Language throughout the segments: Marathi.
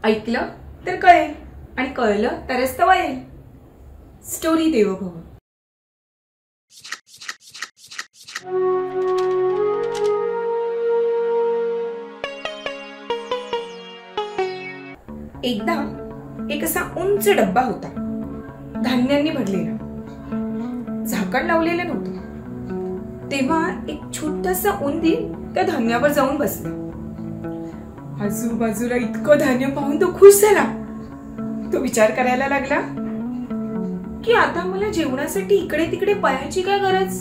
ऐकलं तर कळेल आणि कळलं तरच तर वळेल. स्टोरी देवोभव. एकदा एक असा उंच डब्बा होता, धान्यांनी भरलेला. झाकण लावलेलं नव्हतं. तेव्हा एक छोटासा उंदीर त्या धान्यावर जाऊन बसला. आजूबाजूला इतकं धान्य पाहून तो खुश झाला. तो विचार करायला लागला की आता मला जेवणासाठी इकडे तिकडे पळायची काय गरज.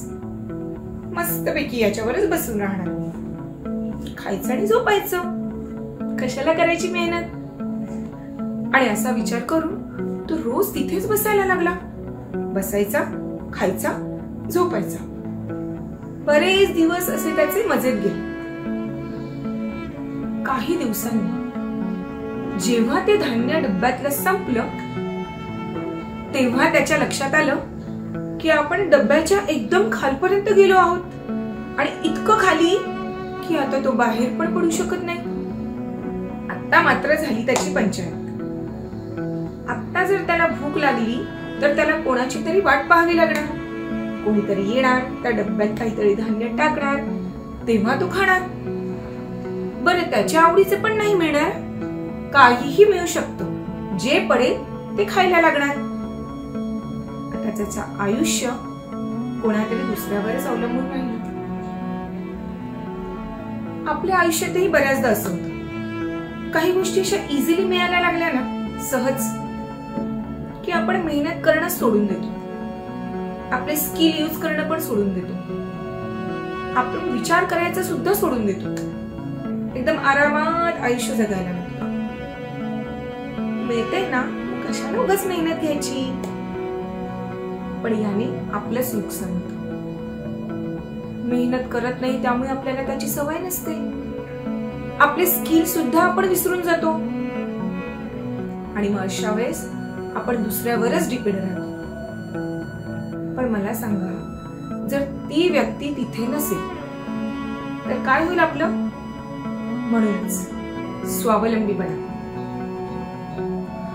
मस्तपैकी याच्यावरच बसून राहणार, खायचं आणि झोपायचं. कशाला करायची मेहनत. आणि असा विचार करून तो रोज तिथेच बसायला लागला. बसायचा, खायचा, झोपायचा. बरेच दिवस असे त्याचे मजेत गेले. काही दिवसांनी जेव्हा ते धान्य डब्यातलं संपलं तेव्हा त्याच्या लक्षात आलं की आपण डब्याच्या एकदम खालपर्यंत गेलो आहोत आणि इतकं खाली की आता तो बाहेर पण पडू शकत नाही. आता मात्र झाली त्याची पंचायत. आता जर त्याला भूक लागली तर त्याला कोणाची तरी वाट पाहावी लागणार. कोणीतरी येणार, त्या डब्यात काहीतरी धान्य टाकणार, तेव्हा तो खाणार. बरं, त्याच्या आवडीचे पण नाही मिळणार. काहीही मिळू शकतं, जे पडेल ते खायला लागणार. आता त्याचं आयुष्य कोणातरी दुसऱ्यावरच अवलंबून राहिलं. आपल्या आयुष्यातही बऱ्याचदा असं होतं. काही गोष्टी अशा इझिली मिळायला लागल्या ना, सहज, की आपण मेहनत करणं सोडून देतो. आपले स्किल यूज करणं पण सोडून देतो. आपण विचार करायचा सुद्धा सोडून देतो. एकदम आरामात आयुष्य जगायला लागतो. मिळते ना, कशाला उगाच मेहनत घ्यायची. पण याने आपलंच नुकसान होतं. मेहनत करत नाही त्यामुळे आपल्याला त्याची सवय नसते. आपले स्किल सुद्धा आपण विसरून जातो आणि मग अशा वेळेस आपण दुसऱ्यावरच डिपेंड राहतो. पण मला सांगा, जर ती व्यक्ती तिथे नसेल तर काय होईल आपलं. म्हणूनच स्वावलंबी बना.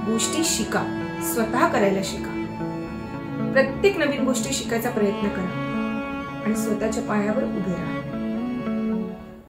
गोष्टी शिका, स्वतः करायला शिका. प्रत्येक नवीन गोष्टी शिकायचा प्रयत्न करा आणि स्वतःच्या पायावर उभे राहा.